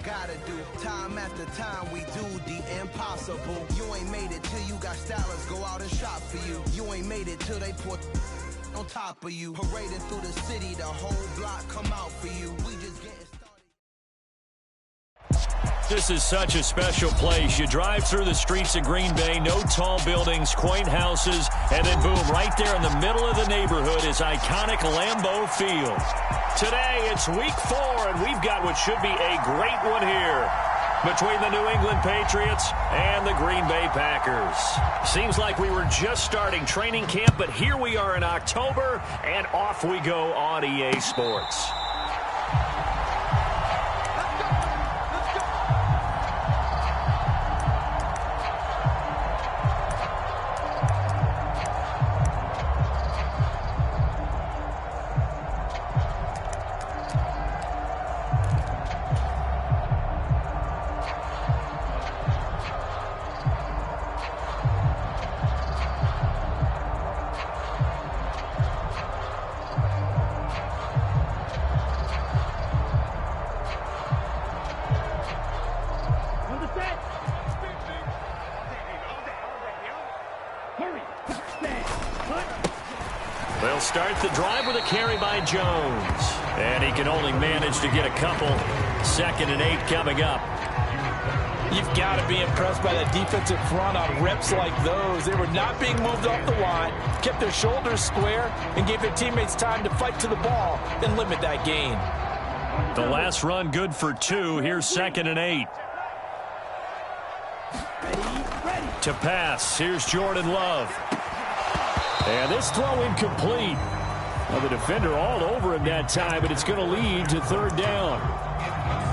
gotta do. Time after time we do the impossible. You ain't made it till you got stylers go out and shop for you. You ain't made it till they put on top of you. Parading through the city, the whole block come out for you. We just getting started. This is such a special place. You drive through the streets of Green Bay, no tall buildings, quaint houses, and then boom, right there in the middle of the neighborhood is iconic Lambeau Field. Today, it's week 4, and we've got what should be a great one here between the New England Patriots and the Green Bay Packers. Seems like we were just starting training camp, but here we are in October, and off we go on EA Sports. They'll start the drive with a carry by Jones. And he can only manage to get a couple. 2nd and 8 coming up. You've got to be impressed by that defensive front on reps like those. They were not being moved off the line, kept their shoulders square, and gave their teammates time to fight to the ball and limit that gain. The last run good for 2. Here's 2nd and 8. To pass. Here's Jordan Love. And this throw incomplete. Well, the defender all over him that time, but it's going to lead to 3rd down.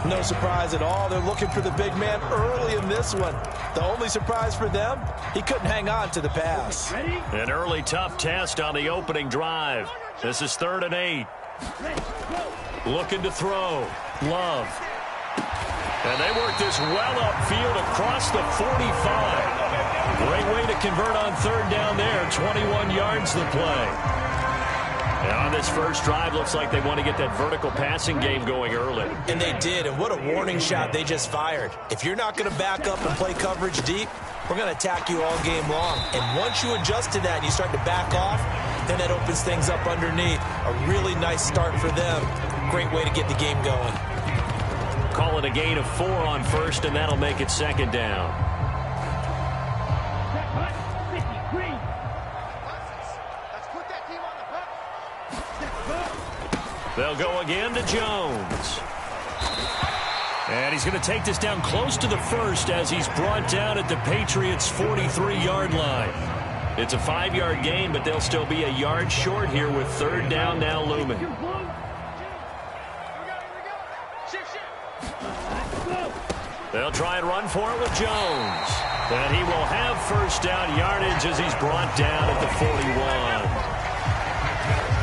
No surprise at all. They're looking for the big man early in this one. The only surprise for them, he couldn't hang on to the pass. An early tough test on the opening drive. This is 3rd and 8. Looking to throw. Love. And they work this well upfield across the 45. Great way to convert on 3rd down there. 21 yards the play. And on this first drive, looks like they want to get that vertical passing game going early. And they did, and what a warning shot they just fired. If you're not going to back up and play coverage deep, we're going to attack you all game long. And once you adjust to that and you start to back off, then that opens things up underneath. A really nice start for them. Great way to get the game going. Call it a gain of 4 on 1st, and that'll make it 2nd down. They'll go again to Jones. And he's going to take this down close to the 1st as he's brought down at the Patriots' 43-yard line. It's a 5-yard gain, but they'll still be a yard short here with 3rd down now looming. They'll try and run for it with Jones. And he will have 1st down yardage as he's brought down at the 41.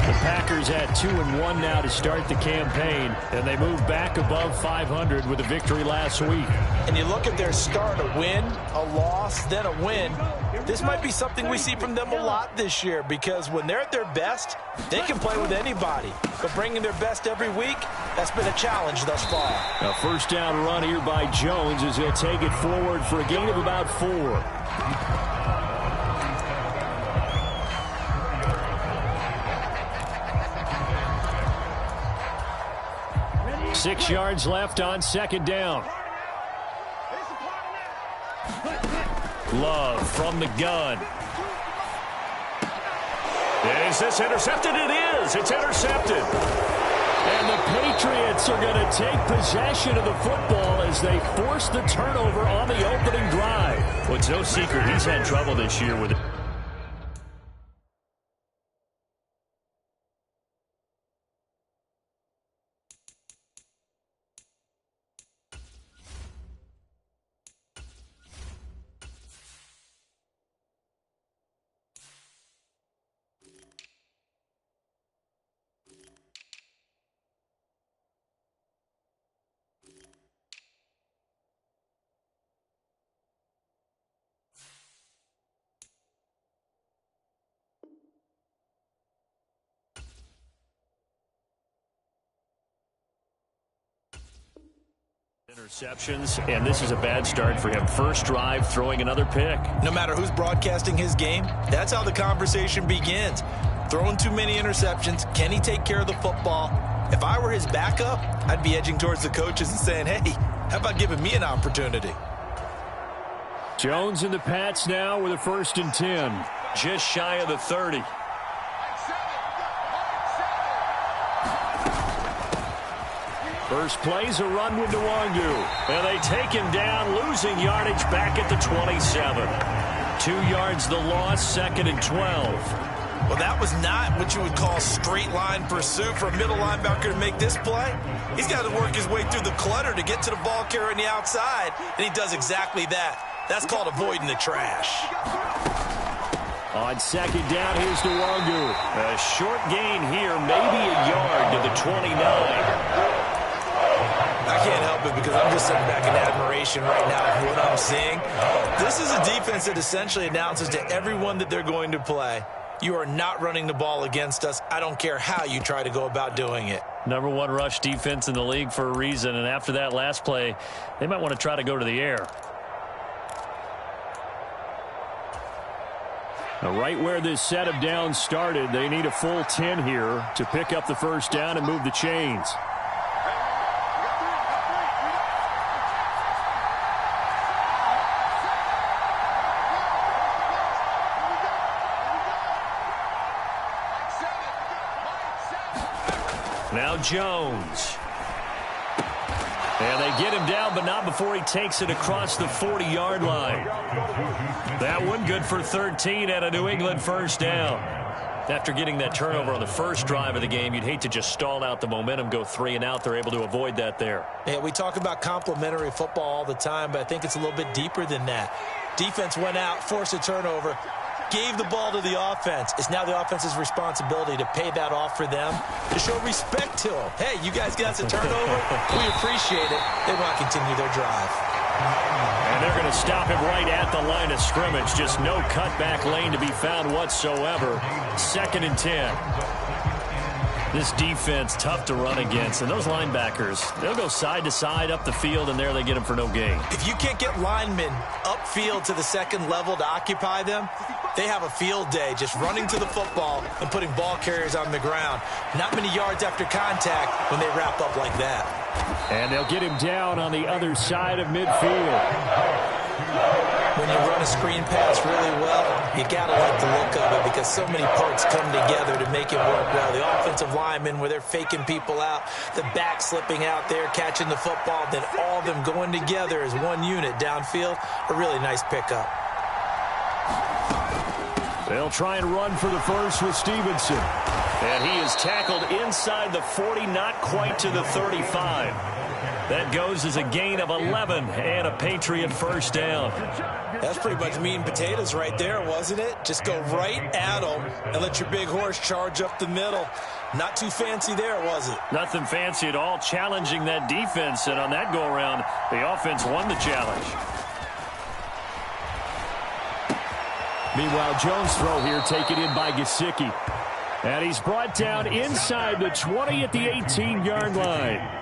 The Packers at 2-1 now to start the campaign, and they move back above 500 with a victory last week. And you look at their start, a win, a loss, then a win. This might be something we see from them a lot this year, because when they're at their best, they can play with anybody. But bringing their best every week, that's been a challenge thus far. A 1st down run here by Jones as he'll take it forward for a gain of about 4. 6 yards left on 2nd down. Love from the gun. Is this intercepted? It is. It's intercepted. And the Patriots are going to take possession of the football as they force the turnover on the opening drive. Well, it's no secret he's had trouble this year with it. Interceptions, and this is a bad start for him. First drive, throwing another pick. No matter who's broadcasting his game, that's how the conversation begins. Throwing too many interceptions, can he take care of the football? If I were his backup, I'd be edging towards the coaches and saying, hey, how about giving me an opportunity? Jones and the Pats now with a 1st and 10. Just shy of the 30. First play's a run with Nwangu. And they take him down, losing yardage back at the 27. 2 yards the loss, 2nd and 12. Well, that was not what you would call straight line pursuit for a middle linebacker to make this play. He's got to work his way through the clutter to get to the ball carrier on the outside, and he does exactly that. That's called avoiding the trash. On 2nd down, here's Nwangu. A short gain here, maybe a yard to the 29. I can't help it because I'm just sitting back in admiration right now of what I'm seeing. This is a defense that essentially announces to everyone that they're going to play, you are not running the ball against us. I don't care how you try to go about doing it. Number 1 rush defense in the league for a reason, and after that last play, they might want to try to go to the air. Now, right where this set of downs started, they need a full 10 here to pick up the 1st down and move the chains. Now Jones. And they get him down, but not before he takes it across the 40-yard line. That one good for 13 at a New England 1st down. After getting that turnover on the first drive of the game, you'd hate to just stall out the momentum, go 3 and out. They're able to avoid that there. Yeah, we talk about complementary football all the time, but I think it's a little bit deeper than that. Defense went out, forced a turnover, gave the ball to the offense. It's now the offense's responsibility to pay that off for them, to show respect to them. Hey, you guys got us a turnover. We appreciate it. They want to continue their drive. And they're going to stop him right at the line of scrimmage. Just no cutback lane to be found whatsoever. 2nd and 10. This defense, tough to run against. And those linebackers, they'll go side to side up the field, and there they get them for no gain. If you can't get linemen upfield to the 2nd level to occupy them, they have a field day just running to the football and putting ball carriers on the ground. Not many yards after contact when they wrap up like that. And they'll get him down on the other side of midfield. When you run a screen pass really well, you got to like the look of it because so many parts come together to make it work well. The offensive linemen, where they're faking people out, the back slipping out there, catching the football, then all of them going together as one unit downfield, a really nice pickup. They'll try and run for the first with Stevenson. And he is tackled inside the 40, not quite to the 35. That goes as a gain of 11 and a Patriot 1st down. That's pretty much meat and potatoes right there, wasn't it? Just go right at them and let your big horse charge up the middle. Not too fancy there, was it? Nothing fancy at all, challenging that defense. And on that go-around, the offense won the challenge. Meanwhile, Jones' throw here taken in by Gesicki. And he's brought down inside the 20 at the 18-yard line.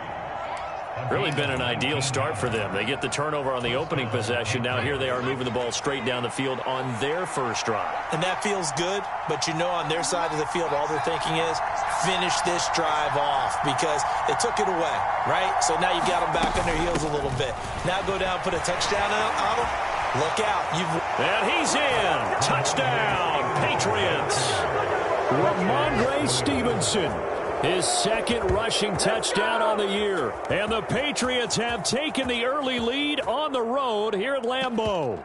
Really been an ideal start for them. They get the turnover on the opening possession. Now here they are moving the ball straight down the field on their first drive. And that feels good, but you know on their side of the field all they're thinking is finish this drive off because they took it away, right? So now you got them back on their heels a little bit. Now go down, put a touchdown on them. Look out. And he's in. Touchdown, Patriots. Ramondre Stevenson. His 2nd rushing touchdown on the year. And the Patriots have taken the early lead on the road here at Lambeau.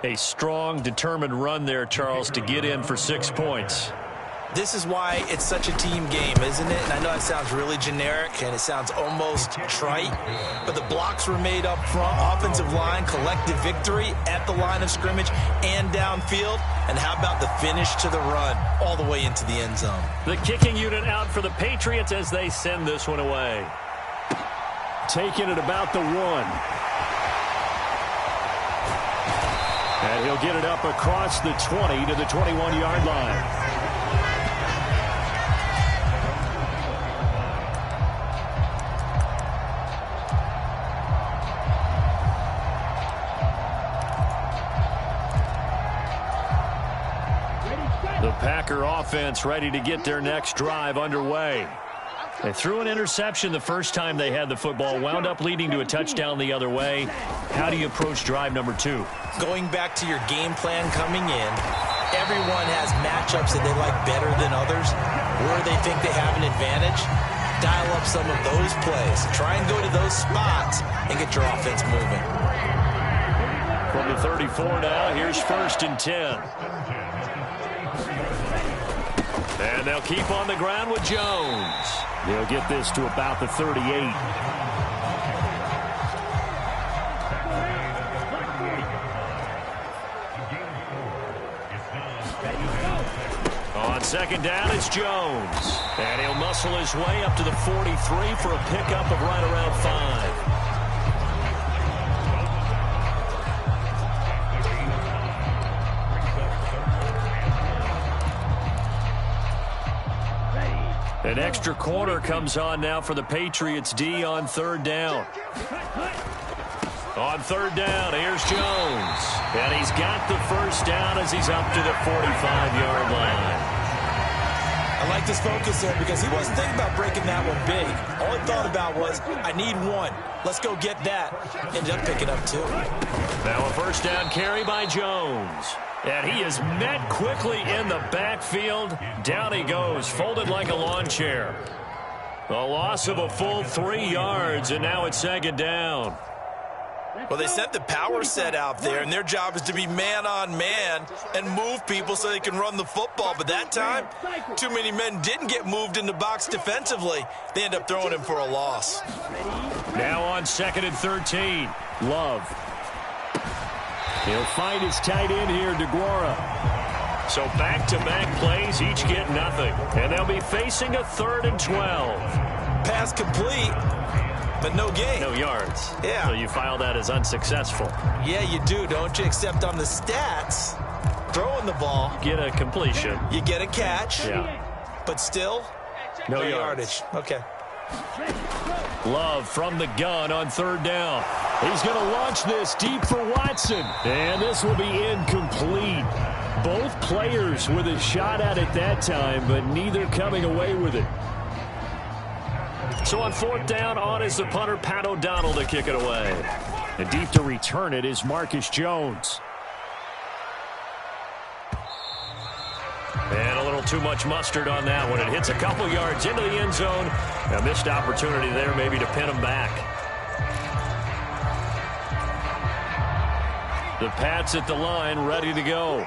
A strong, determined run there, Charles, to get in for 6 points. This is why it's such a team game, isn't it? And I know it sounds really generic and it sounds almost trite, but the blocks were made up front, offensive line, collective victory at the line of scrimmage and downfield. And how about the finish to the run all the way into the end zone? The kicking unit out for the Patriots as they send this one away. Taking it about the 1. And he'll get it up across the 20 to the 21-yard line. Packer offense ready to get their next drive underway. They threw an interception the first time they had the football, wound up leading to a touchdown the other way. How do you approach drive number 2? Going back to your game plan coming in, everyone has matchups that they like better than others, where they think they have an advantage. Dial up some of those plays. Try and go to those spots and get your offense moving. From the 34 now, here's 1st and 10. And they'll keep on the ground with Jones. They'll get this to about the 38. On 2nd down, it's Jones. And he'll muscle his way up to the 43 for a pickup of right around 5. An extra corner comes on now for the Patriots D on 3rd down. On 3rd down, here's Jones. And he's got the 1st down as he's up to the 45-yard line. I like this focus there because he wasn't thinking about breaking that one big. All he thought about was, I need 1. Let's go get that. Ended up picking up 2. Now a 1st down carry by Jones. And he is met quickly in the backfield. Down he goes, folded like a lawn chair. A loss of a full 3 yards, and now it's 2nd down. Well, they sent the power set out there, and their job is to be man-on-man and move people so they can run the football. But that time, too many men didn't get moved in the box defensively. They end up throwing him for a loss. Now on 2nd and 13, Love. He'll find his tight end here, DeGuara. So back-to-back plays, each get nothing. And they'll be facing a 3rd and 12. Pass complete, but no gain. No yards. Yeah. So you file that as unsuccessful. Yeah, you do, don't you? Except on the stats, throwing the ball. Get a completion. You get a catch. Yeah. But still, no yardage. Okay. Love from the gun on 3rd down. He's going to launch this deep for Watson. And this will be incomplete. Both players with a shot at it that time, but neither coming away with it. So on 4th down, on is the punter, Pat O'Donnell, to kick it away. And deep to return it is Marcus Jones. And a little too much mustard on that one. It hits a couple yards into the end zone. A missed opportunity there maybe to pin him back. The Pats at the line, ready to go.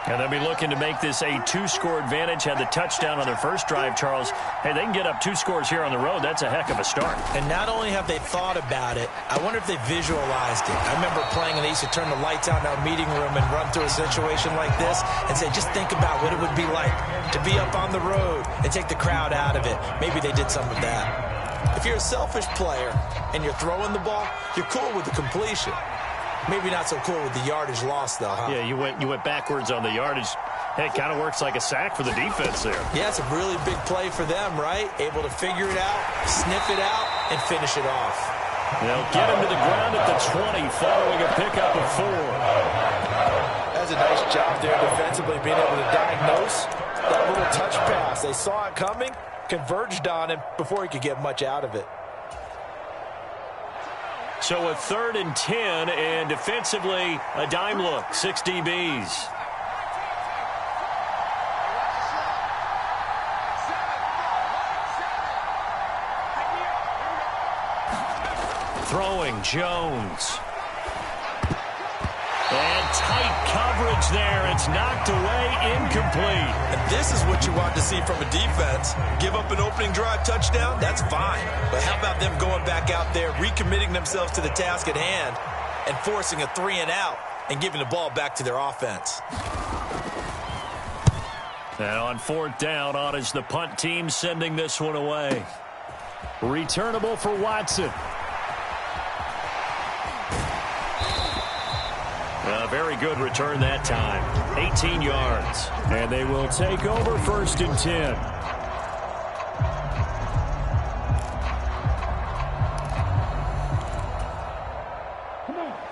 And they'll be looking to make this a 2-score advantage. Had the touchdown on their first drive, Charles. Hey, they can get up 2 scores here on the road. That's a heck of a start. And not only have they thought about it, I wonder if they visualized it. I remember playing, and they used to turn the lights out in our meeting room and run through a situation like this and say, just think about what it would be like to be up on the road and take the crowd out of it. Maybe they did some of that. If you're a selfish player and you're throwing the ball, you're cool with the completion. Maybe not so cool with the yardage loss, though, huh? Yeah, you went backwards on the yardage. Hey, it kind of works like a sack for the defense there. Yeah, it's a really big play for them, right? Able to figure it out, sniff it out, and finish it off. They'll get him to the ground at the 20, following a pickup of 4. That's a nice job there defensively, being able to diagnose that little touch pass. They saw it coming, converged on him before he could get much out of it. So a 3rd and 10, and defensively, a dime look, 6 DBs. Throwing, Jones. And tight coverage there. It's knocked away, incomplete. And this is what you want to see from a defense. Give up an opening drive touchdown, that's fine. But how about them going back out there, recommitting themselves to the task at hand, and forcing a 3-and-out and giving the ball back to their offense. And on 4th down, on is the punt team sending this one away. Returnable for Watson. A very good return that time. 18 yards. And they will take over 1st and 10.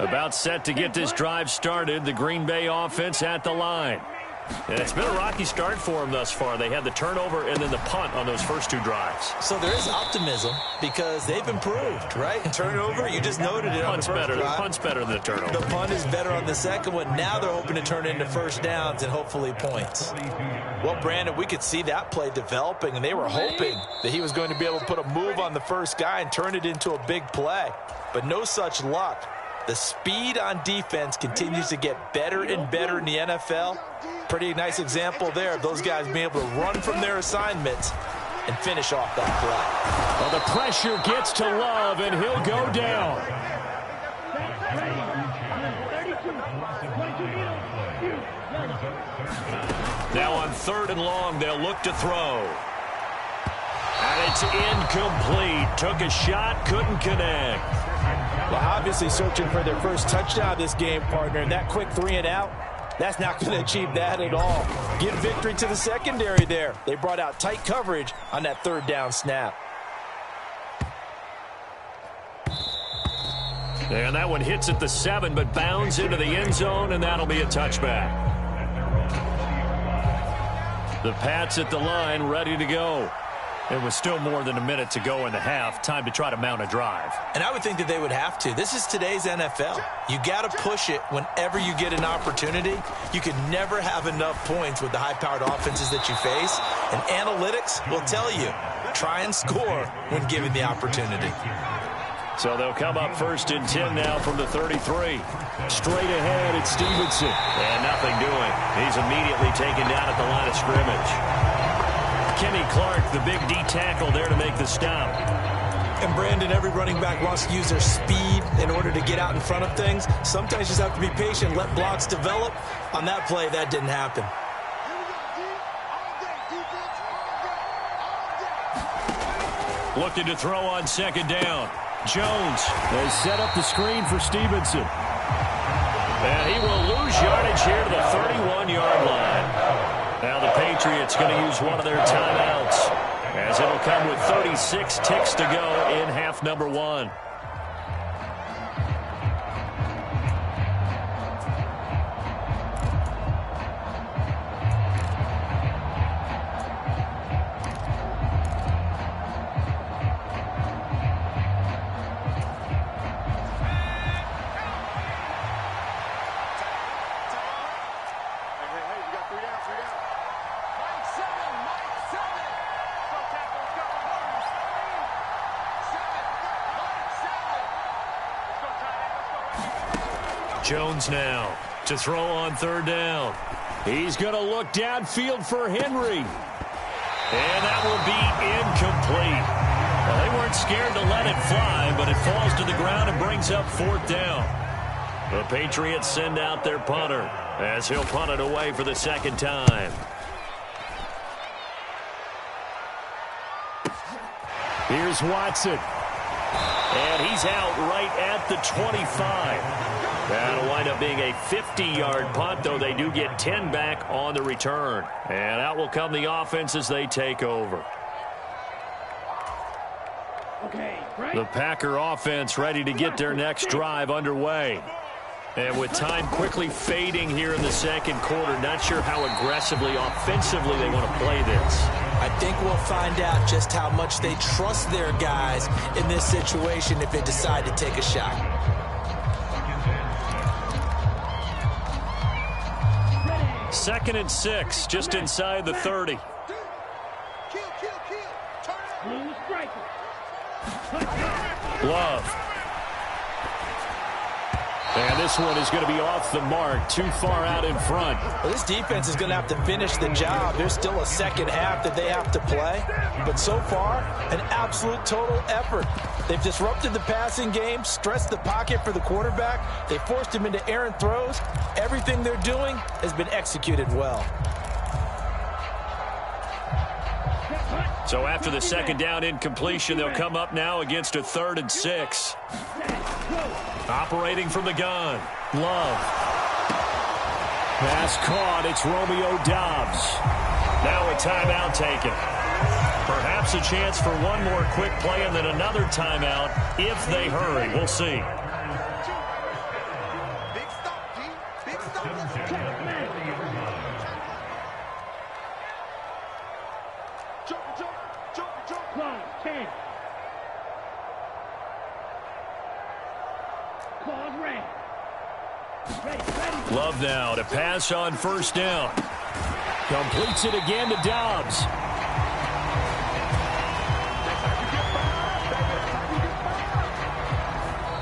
About set to get this drive started. The Green Bay offense at the line. And it's been a rocky start for them thus far. They had the turnover and then the punt on those first 2 drives. So there is optimism because they've improved, right? Turnover, you just noted it on the first drive. The punt's better than the turnover. The punt is better on the second one. Now they're hoping to turn it into first downs and hopefully points. Well, Brandon, we could see that play developing, and they were hoping that he was going to be able to put a move on the first guy and turn it into a big play. But no such luck. The speed on defense continues to get better and better in the NFL. Pretty nice example there of those guys being able to run from their assignments and finish off that play. Well, the pressure gets to Love, and he'll go down. Now on 3rd and long, they'll look to throw. And it's incomplete. Took a shot, couldn't connect. Well, obviously searching for their first touchdown this game, partner, and that quick 3 and out, that's not going to achieve that at all. Give victory to the secondary there. They brought out tight coverage on that 3rd down snap. And that one hits at the 7, but bounds into the end zone, and that'll be a touchback. The Pats at the line, ready to go. It was still more than a minute to go in the half. Time to try to mount a drive. And I would think that they would have to. This is today's NFL. You got to push it whenever you get an opportunity. You can never have enough points with the high-powered offenses that you face. And analytics will tell you, try and score when given the opportunity. So they'll come up 1st and 10 now from the 33. Straight ahead, it's Stevenson. And nothing doing. He's immediately taken down at the line of scrimmage. Kenny Clark, the big D tackle there to make the stop. And Brandon, every running back wants to use their speed in order to get out in front of things. Sometimes you just have to be patient, let blocks develop. On that play, that didn't happen. Looking to throw on 2nd down. Jones has set up the screen for Stevenson. And he will lose yardage here to the 31-yard line. Now the Patriots going to use one of their timeouts, as it'll come with 36 ticks to go in half number 1. Jones now to throw on 3rd down. He's going to look downfield for Henry. And that will be incomplete. Well, they weren't scared to let it fly, but it falls to the ground and brings up 4th down. The Patriots send out their punter as he'll punt it away for the 2nd time. Here's Watson. And he's out right at the 25. That'll wind up being a 50-yard punt, though they do get 10 back on the return. And out will come the offense as they take over. The Packer offense ready to get their next drive underway. And with time quickly fading here in the 2nd quarter, not sure how aggressively, offensively they want to play this. I think we'll find out just how much they trust their guys in this situation if they decide to take a shot. 2nd and 6, just inside the 30. Love. And this one is going to be off the mark, too far out in front. Well, this defense is going to have to finish the job. There's still a 2nd half that they have to play. But so far, an absolute total effort. They've disrupted the passing game, stressed the pocket for the quarterback. They forced him into errant throws. Everything they're doing has been executed well. So after the 2nd down incompletion, they'll come up now against a 3rd and 6. Operating from the gun. Love. Pass caught. It's Romeo Doubs. Now a timeout taken. Perhaps a chance for one more quick play and then another timeout if they hurry. We'll see. Love now to pass on first down. Completes it again to Dobbs.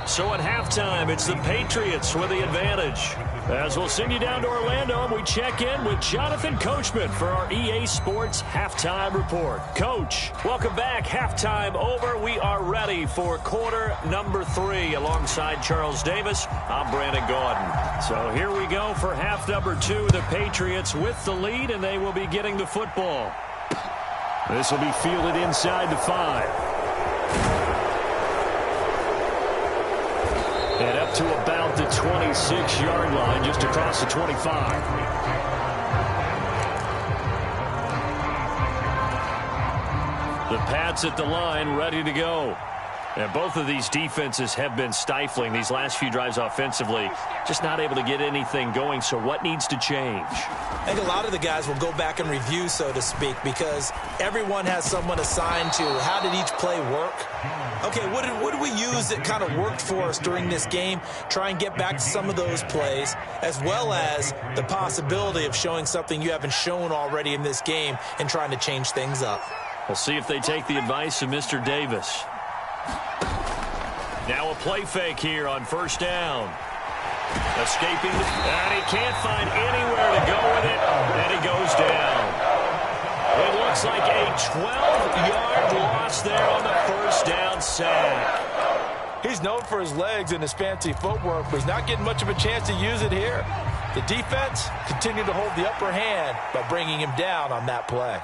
So at halftime, it's the Patriots with the advantage. As we'll send you down to Orlando, and we check in with Jonathan Coachman for our EA Sports Halftime Report. Coach, welcome back. Halftime over. We are ready for quarter number 3. Alongside Charles Davis, I'm Brandon Gaudin. So here we go for half number 2. The Patriots with the lead, and they will be getting the football. This will be fielded inside the 5. And up to about the 26-yard line, just across the 25. The Pats at the line, ready to go. And both of these defenses have been stifling these last few drives offensively. Just not able to get anything going, so what needs to change? I think a lot of the guys will go back and review, so to speak, because everyone has someone assigned to how did each play work. Okay, what did we use that kind of worked for us during this game? Try and get back to some of those plays, as well as the possibility of showing something you haven't shown already in this game and trying to change things up. We'll see if they take the advice of Mr. Davis. Now a play fake here on first down. Escaping, and he can't find anywhere to go with it, and he goes down. It looks like a 12-yard loss there on the first down sack. He's known for his legs and his fancy footwork, but he's not getting much of a chance to use it here. The defense continued to hold the upper hand by bringing him down on that play.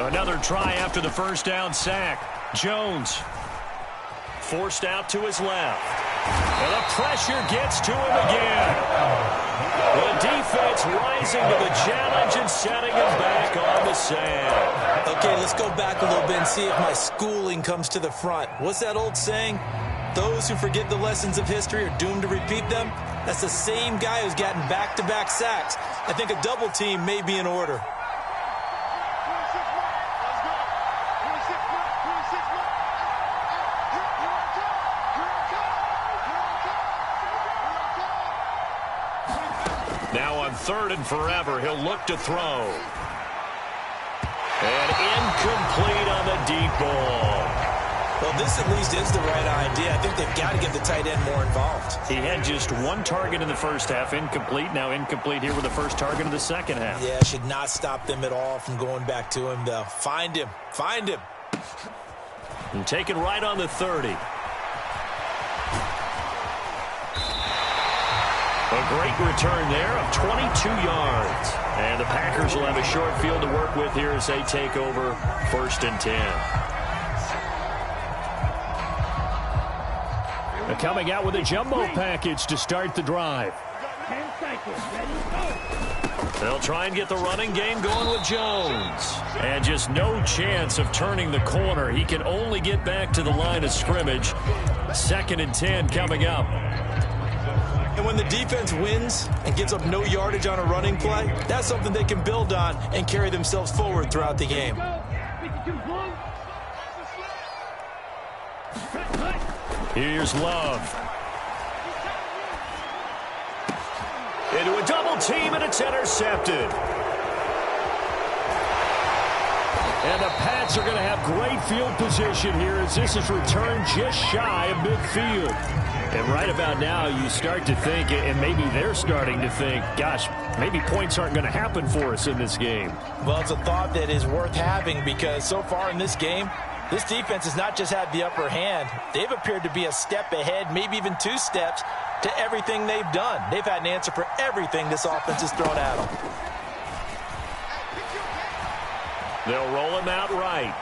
Another try after the first down sack. Jones forced out to his left. And the pressure gets to him again. The defense rising to the challenge and setting him back on the sand. Okay, let's go back a little bit and see if my schooling comes to the front. What's that old saying? Those who forget the lessons of history are doomed to repeat them. That's the same guy who's gotten back-to-back sacks. I think a double team may be in order. Now on 3rd and forever, he'll look to throw. And incomplete on the deep ball. Well, this at least is the right idea. I think they've got to get the tight end more involved. He had just one target in the first half, incomplete. Now incomplete here with the first target of the second half. Yeah, should not stop them at all from going back to him, though. Find him. Find him. And taken right on the 30. A great return there of 22 yards. And the Packers will have a short field to work with here as they take over 1st and 10. They're coming out with a jumbo package to start the drive. They'll try and get the running game going with Jones. And just no chance of turning the corner. He can only get back to the line of scrimmage. 2nd and 10 coming up. And when the defense wins and gives up no yardage on a running play, that's something they can build on and carry themselves forward throughout the game. Here's Love. Into a double team, and it's intercepted. And the Pats are going to have great field position here as this is returned just shy of midfield. And right about now, you start to think, and maybe they're starting to think, gosh, maybe points aren't going to happen for us in this game. Well, it's a thought that is worth having because so far in this game, this defense has not just had the upper hand. They've appeared to be a step ahead, maybe even 2 steps, to everything they've done. They've had an answer for everything this offense has thrown at them. They'll roll him out right.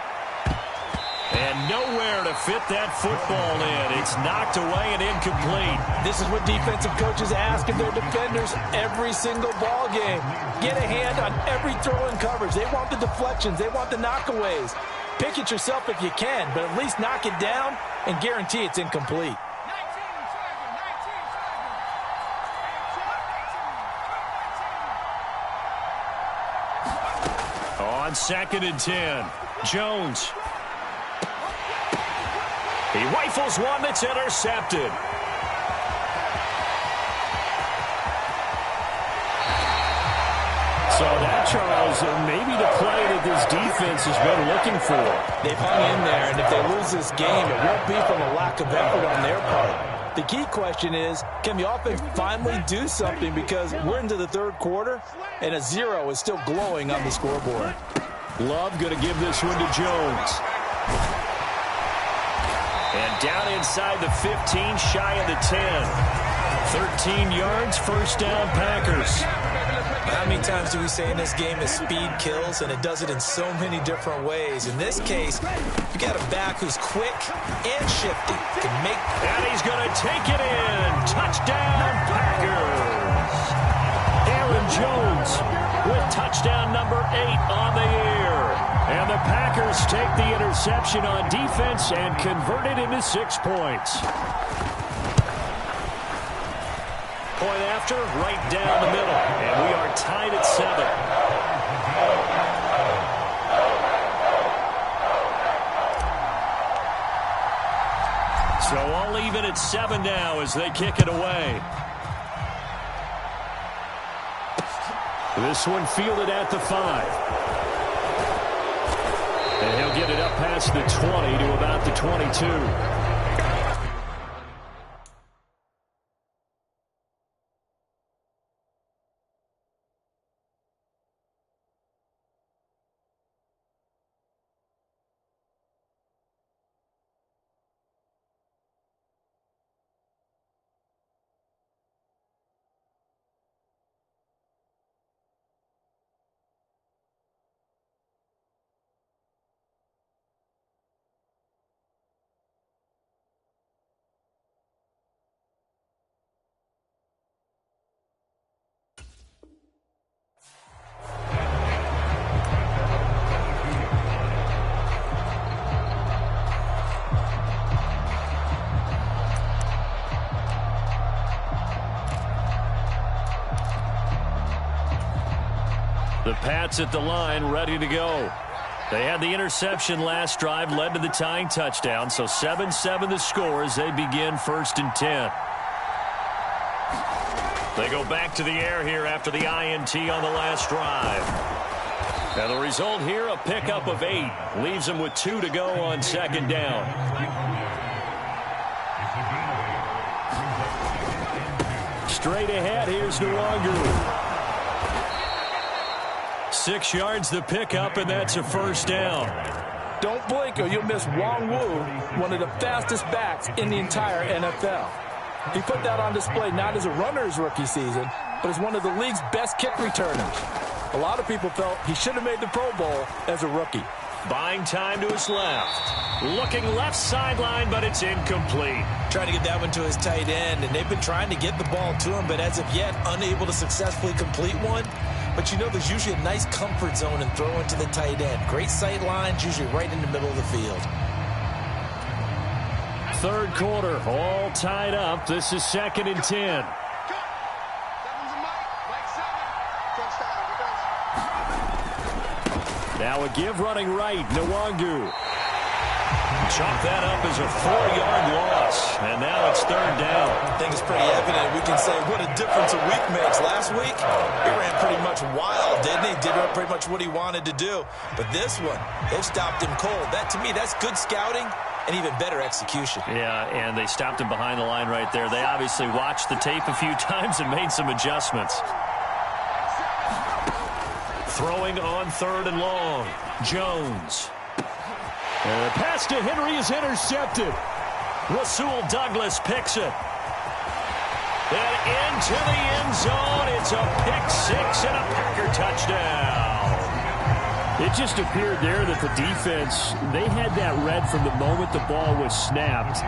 And nowhere to fit that football in. It's knocked away and incomplete. This is what defensive coaches ask of their defenders every single ball game. Get a hand on every throw in coverage. They want the deflections. They want the knockaways. Pick it yourself if you can, but at least knock it down and guarantee it's incomplete. On 2nd and 10, Jones. He rifles one that's intercepted. So that, Charles, maybe the play that this defense has been looking for. They've hung in there, and if they lose this game, it won't be from a lack of effort on their part. The key question is, can the offense finally do something, because we're into the third quarter, and a 0 is still glowing on the scoreboard. Love going to give this one to Jones. And down inside the 15, shy of the 10. 13 yards, first down, Packers. How many times do we say in this game that speed kills, and it does it in so many different ways? In this case, you got a back who's quick and shifty. And he's going to take it in. Touchdown, Packers. Aaron Jones with touchdown number 8 on the year. And the Packers take the interception on defense and convert it into 6 points. Point after, right down the middle. And we are tied at 7. So all even at 7 now as they kick it away. This one fielded at the 5. And he'll get it up past the 20 to about the 22. The Pats at the line, ready to go. They had the interception last drive, led to the tying touchdown. So 7-7 the score as they begin 1st and 10. They go back to the air here after the INT on the last drive. And the result here, a pickup of 8. Leaves them with 2 to go on 2nd down. Straight ahead, here's Nwangu. 6 yards the pickup, and that's a 1st down. Don't blink or you'll miss Wong Wu, one of the fastest backs in the entire NFL. He put that on display not as a runner his rookie season, but as one of the league's best kick returners. A lot of people felt he should have made the Pro Bowl as a rookie. Buying time to his left. Looking left sideline, but it's incomplete. Trying to get that one to his tight end, and they've been trying to get the ball to him, but as of yet, unable to successfully complete one. But you know there's usually a nice comfort zone and throw into the tight end. Great sight lines, usually right in the middle of the field. 3rd quarter, all tied up. This is 2nd and 10. Now a give running right, Nwangu. Chalk that up as a 4-yard loss, and now it's 3rd down. I think it's pretty evident. We can say what a difference a week makes. Last week, he ran pretty much wild, didn't he? Did pretty much what he wanted to do. But this one, they've stopped him cold. That, to me, that's good scouting and even better execution. Yeah, and they stopped him behind the line right there. They obviously watched the tape a few times and made some adjustments. Throwing on 3rd and long, Jones. And the pass to Henry is intercepted. Rasul Douglas picks it. And into the end zone. It's a pick-6 and a Packer touchdown. It just appeared there that the defense, they had that read from the moment the ball was snapped.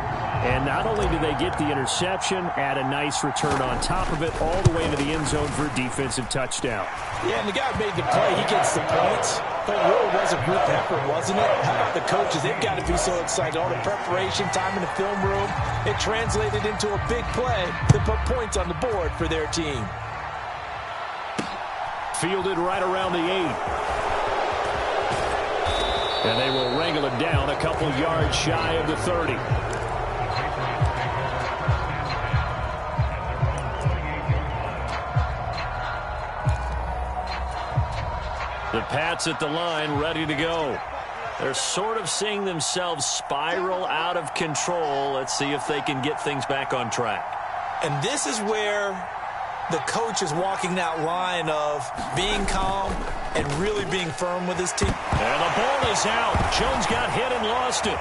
And not only did they get the interception, add a nice return on top of it, all the way into the end zone for a defensive touchdown. Yeah, and the guy made the play. He gets the points. But it really was a group effort, wasn't it? The coaches, they've got to be so excited. All the preparation, time in the film room, it translated into a big play that put points on the board for their team. Fielded right around the 8. And they will wrangle it down a couple yards shy of the 30. The Pats at the line, ready to go. They're sort of seeing themselves spiral out of control. Let's see if they can get things back on track. And this is where the coach is walking that line of being calm and really being firm with his team. And the ball is out. Jones got hit and lost it.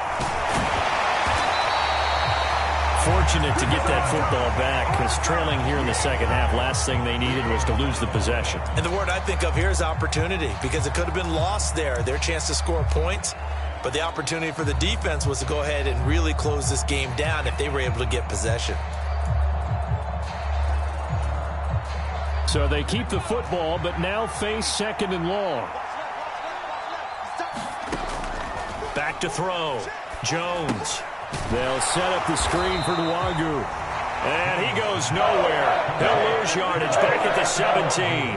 Fortunate to get that football back, because trailing here in the second half, last thing they needed was to lose the possession. And the word I think of here is opportunity, because it could have been lost there, their chance to score points. But the opportunity for the defense was to go ahead and really close this game down if they were able to get possession. So they keep the football, but now face second and long. Back to throw. Jones. They'll set up the screen for Nwagu. And he goes nowhere. He'll lose yardage back at the 17.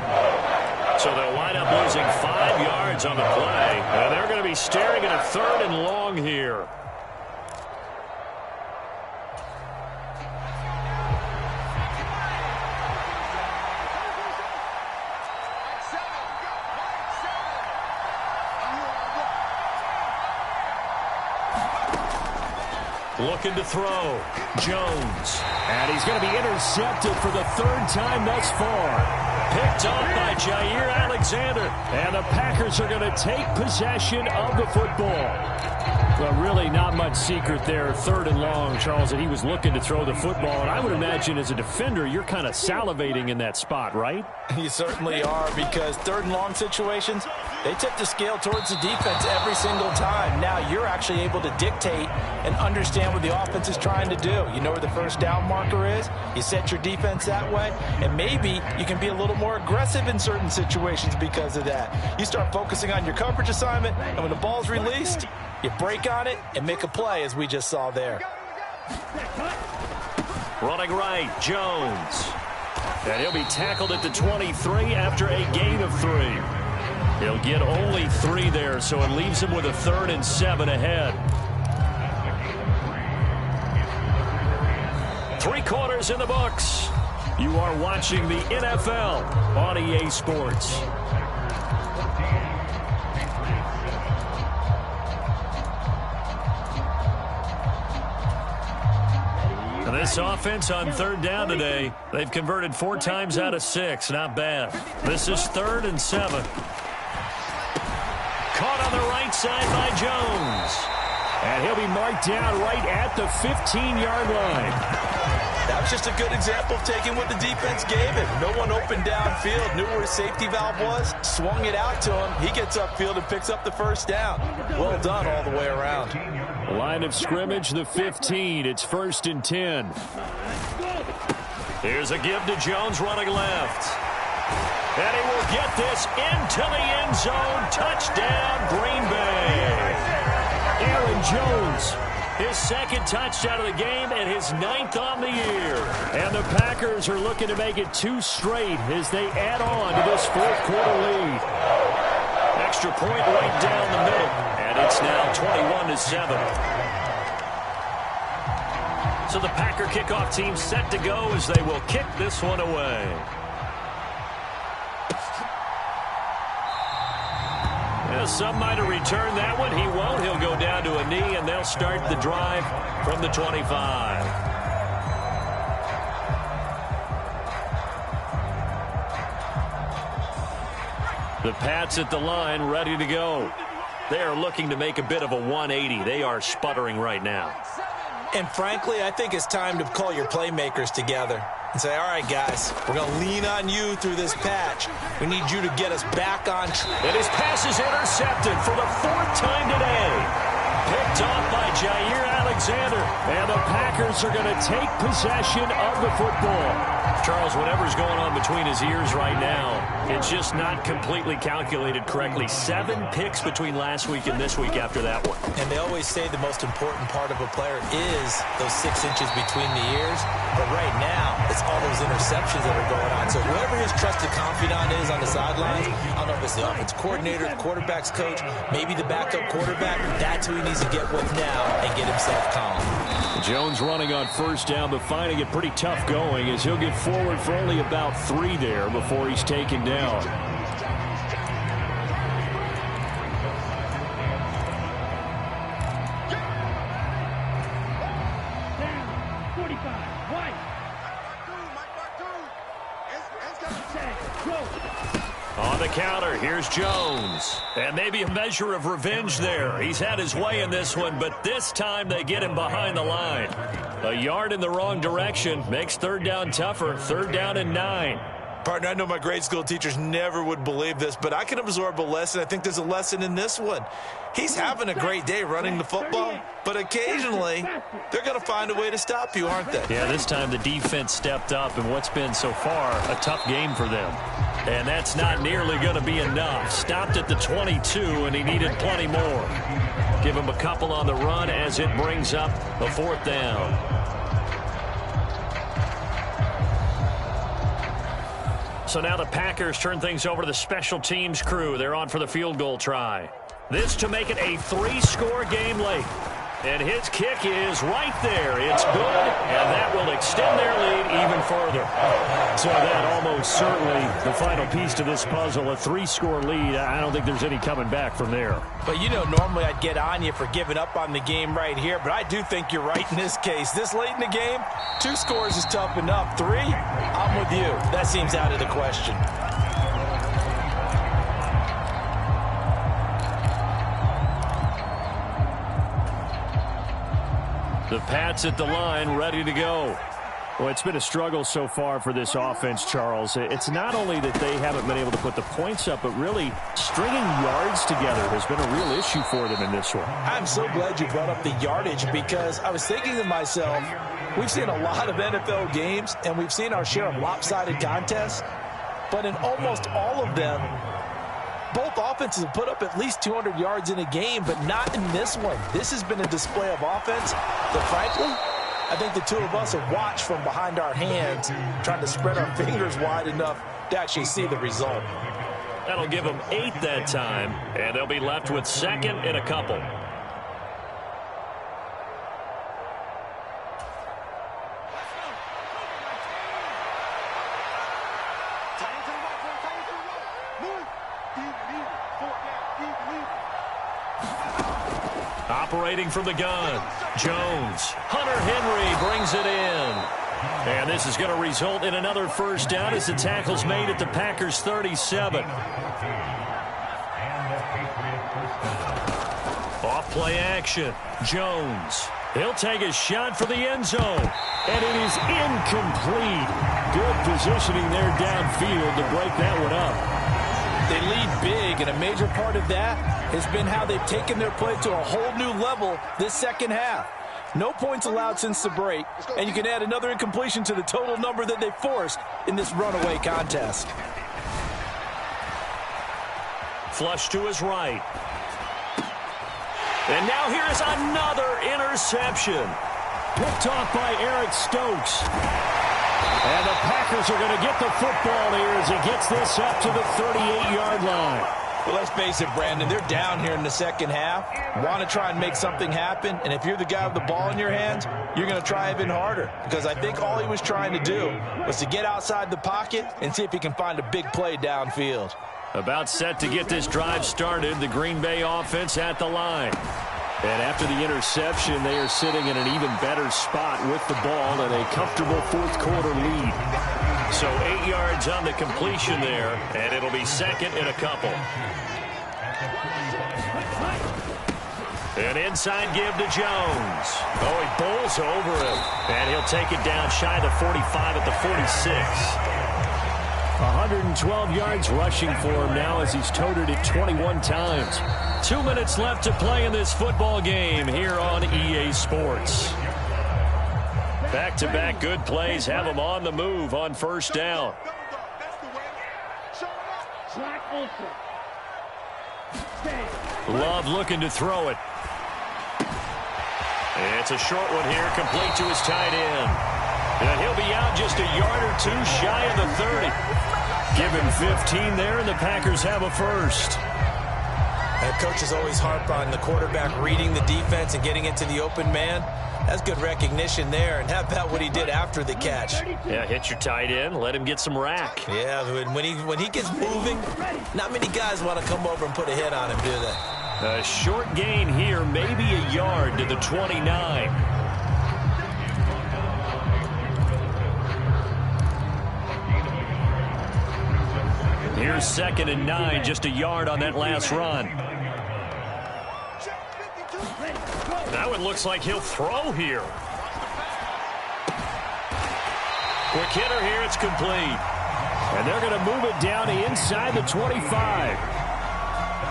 So they'll wind up losing 5 yards on the play. And they're going to be staring at a 3rd and long here. Looking to throw. Jones. And he's going to be intercepted for the 3rd time thus far. Picked off by Jair Alexander. And the Packers are going to take possession of the football. Well, really not much secret there. 3rd and long, Charles, that he was looking to throw the football. And I would imagine as a defender, you're kind of salivating in that spot, right? You certainly are, because 3rd and long situations, they tip the scale towards the defense every single time. Now you're actually able to dictate and understand what the offense is trying to do. You know where the first down marker is. You set your defense that way, and maybe you can be a little more aggressive in certain situations because of that. You start focusing on your coverage assignment, and when the ball's released, you break on it and make a play, as we just saw there. Running right, Jones. And he'll be tackled at the 23 after a gain of 3. He'll get only 3 there, so it leaves him with a 3rd and 7 ahead. 3 quarters in the books. You are watching the NFL on EA Sports. This offense on 3rd down today, they've converted 4 times out of 6. Not bad. This is 3rd and 7. Caught on the right side by Jones. And he'll be marked down right at the 15-yard line. That was just a good example of taking what the defense gave him. No one opened downfield, knew where his safety valve was, swung it out to him. He gets upfield and picks up the 1st down. Well done all the way around. Line of scrimmage, the 15. It's 1st and 10. Here's a give to Jones running left. And he will get this into the end zone. Touchdown, Green Bay. Aaron Jones, his 2nd touchdown of the game and his 9th on the year. And the Packers are looking to make it 2 straight as they add on to this 4th quarter lead. Extra point right down the middle. And it's now 21-7. So the Packer kickoff team set to go as they will kick this one away. Yeah, some might have returned that one. He won't. He'll go down to a knee, and they'll start the drive from the 25. The Pats at the line, ready to go. They are looking to make a bit of a 180. They are sputtering right now. And frankly, I think it's time to call your playmakers together and say, all right, guys, we're going to lean on you through this patch. We need you to get us back on track. And his pass is intercepted for the 4th time today. Picked off by Jair Alexander. And the Packers are going to take possession of the football. Charles, whatever's going on between his ears right now, It's just not completely calculated correctly. 7 picks between last week and this week after that one. And they always say the most important part of a player is those 6 inches between the ears. But right now, it's all those interceptions that are going on. So whoever his trusted confidant is on the sidelines, I don't know if it's the offensive coordinator, the quarterback's coach, maybe the backup quarterback, that's who he needs to get with now and get himself calm. Jones running on first down, but finding it pretty tough going as he'll get forward for only about 3 there before he's taken down. On the counter, here's Jones. And maybe a measure of revenge there. He's had his way in this one, but this time they get him behind the line. A yard in the wrong direction makes third down tougher. 3rd down and 9. Partner, I know my grade school teachers never would believe this, but I can absorb a lesson. I think there's a lesson in this one. He's having a great day running the football, but occasionally they're going to find a way to stop you, aren't they? Yeah, this time the defense stepped up in what's been so far a tough game for them. And that's not nearly going to be enough. Stopped at the 22, and he needed plenty more. Give him a couple on the run as it brings up a 4th down. So now the Packers turn things over to the special teams crew. They're on for the field goal try. This to make it a 3-score game late. And his kick is right there. It's good, and that will extend their lead even further. So that almost certainly the final piece to this puzzle, a 3-score lead. I don't think there's any coming back from there. But, you know, normally I'd get on you for giving up on the game right here, but I do think you're right in this case. This late in the game, 2 scores is tough enough. 3, I'm with you. That seems out of the question. The Pats at the line, ready to go. Well, it's been a struggle so far for this offense, Charles. It's not only that they haven't been able to put the points up, but really stringing yards together has been a real issue for them in this one. I'm so glad you brought up the yardage because I was thinking to myself, we've seen a lot of NFL games, and we've seen our share of lopsided contests, but in almost all of them, both offenses have put up at least 200 yards in a game, but not in this one. This has been a display of offense that, frankly, I think the two of us have watched from behind our hands, trying to spread our fingers wide enough to actually see the result. That'll give them 8 that time, and they'll be left with 2nd and a couple. Operating from the gun, Jones. Hunter Henry brings it in. And this is going to result in another first down as the tackle's made at the Packers' 37. Off play action, Jones. He'll take a shot for the end zone. And it is incomplete. Good positioning there downfield to break that one up. They lead big, and a major part of that has been how they've taken their play to a whole new level this second half. No points allowed since the break, and you can add another incompletion to the total number that they forced in this runaway contest. Flush to his right. And now here's another interception. Picked off by Eric Stokes. And the Packers are going to get the football here as he gets this up to the 38-yard line. Well, let's face it, Brandon, they're down here in the second half. Want to try and make something happen, and if you're the guy with the ball in your hands, you're going to try even harder. Because I think all he was trying to do was to get outside the pocket and see if he can find a big play downfield. About set to get this drive started, the Green Bay offense at the line. And after the interception, they are sitting in an even better spot with the ball and a comfortable fourth-quarter lead. So 8 yards on the completion there, and it'll be 2nd and a couple. An inside give to Jones. Oh, he bowls over him. And he'll take it down shy of the 45 at the 46. 112 yards rushing for him now as he's toted it 21 times. 2 minutes left to play in this football game here on EA Sports. Back-to-back good plays have him on the move on first down. Love looking to throw it. It's a short one here, complete to his tight end. And he'll be out just a yard or two shy of the 30. Give him 15 there, and the Packers have a first. And coaches always harp on the quarterback reading the defense and getting into the open man. That's good recognition there. And how about what he did after the catch? Yeah, hit your tight end, let him get some rack. Yeah, when he gets moving, not many guys want to come over and put a hit on him, do they? A short gain here, maybe a yard to the 29. Here's 2nd and 9, just a yard on that last run. Now it looks like he'll throw here. Quick hitter here, it's complete. And they're going to move it down to inside the 25.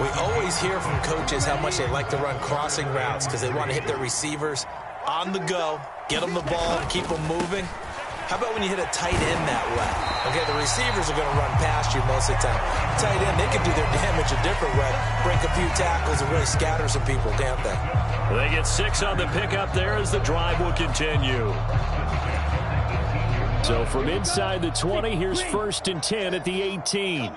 We always hear from coaches how much they like to run crossing routes because they want to hit their receivers on the go, get them the ball, and keep them moving. How about when you hit a tight end that way? Okay, the receivers are going to run past you most of the time. Tight end, they can do their damage a different way, break a few tackles and really scatter some people, can't they? They get 6 on the pickup there as the drive will continue. So from inside the 20, here's 1st and 10 at the 18.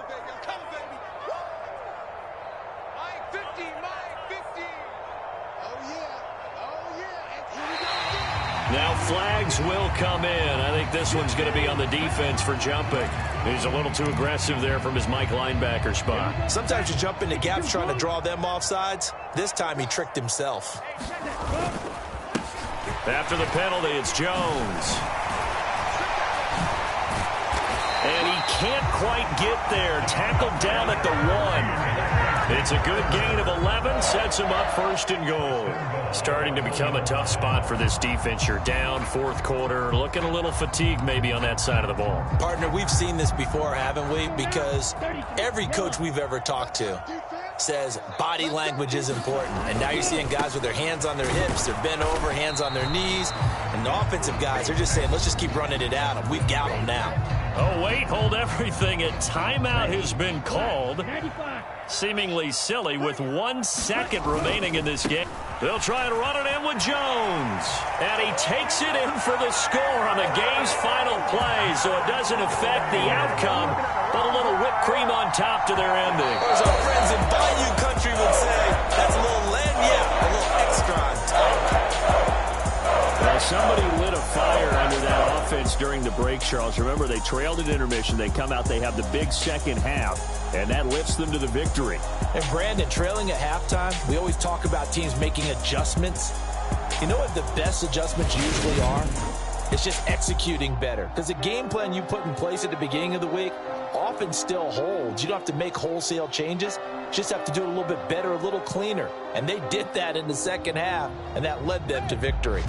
Now flags will come in. I think this one's going to be on the defense for jumping. He's a little too aggressive there from his Mike linebacker spot. Sometimes you jump into gaps trying to draw them off sides. This time he tricked himself. After the penalty, it's Jones. And he can't quite get there. Tackled down at the 1. It's a good gain of 11. Sets him up 1st and goal. Starting to become a tough spot for this defense. You're down 4th quarter. Looking a little fatigued maybe on that side of the ball. Partner, we've seen this before, haven't we? Because every coach we've ever talked to says body language is important. And now you're seeing guys with their hands on their hips. They're bent over, hands on their knees. And the offensive guys, they're just saying, let's just keep running it at them. We've got them now. Oh, wait, hold everything. A timeout has been called. Seemingly silly with 1 second remaining in this game. They'll try and run it in with Jones. And he takes it in for the score on the game's final play, so it doesn't affect the outcome, but a little whipped cream on top to their ending. Or as our friends in Bayou Country would say, that's a little lagniappe, a little extra on top. Well, somebody lit a fire under that offense during the break, Charles. Remember, they trailed at intermission. They come out, they have the big second half, and that lifts them to the victory. And Brandon, trailing at halftime, we always talk about teams making adjustments. You know what the best adjustments usually are? It's just executing better. Because the game plan you put in place at the beginning of the week often still holds. You don't have to make wholesale changes. You just have to do it a little bit better, a little cleaner. And they did that in the second half, and that led them to victory.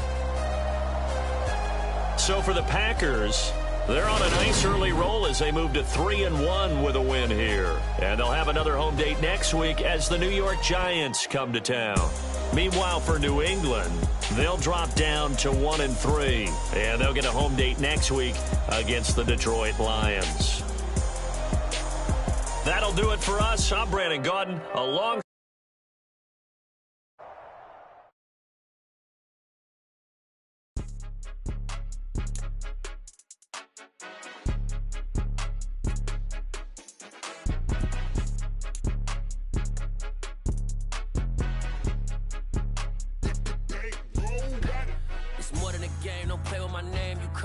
So for the Packers, they're on a nice early roll as they move to 3-1 with a win here. And they'll have another home date next week as the New York Giants come to town. Meanwhile, for New England, they'll drop down to 1-3. And they'll get a home date next week against the Detroit Lions. That'll do it for us. I'm Brandon Gaudin, along.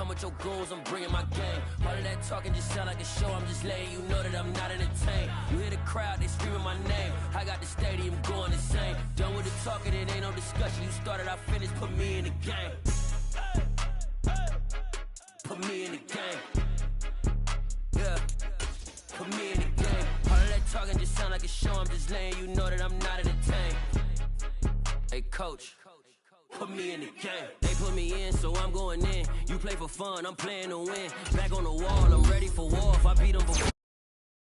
With your goons, I'm bringing my game. All of that talking just sound like a show. I'm just letting you know that I'm not entertained. You hear the crowd, they screaming my name. I got the stadium going insane. Done with the talking, it ain't no discussion. You started, I finished, put me in the game. Put me in the game. Yeah, put me in the game. All of that talking just sound like a show. I'm just letting you know that I'm not entertained. Hey, coach. Put me in the game. They put me in, so I'm going in. You play for fun, I'm playing to win. Back on the wall, I'm ready for war. If I beat them before.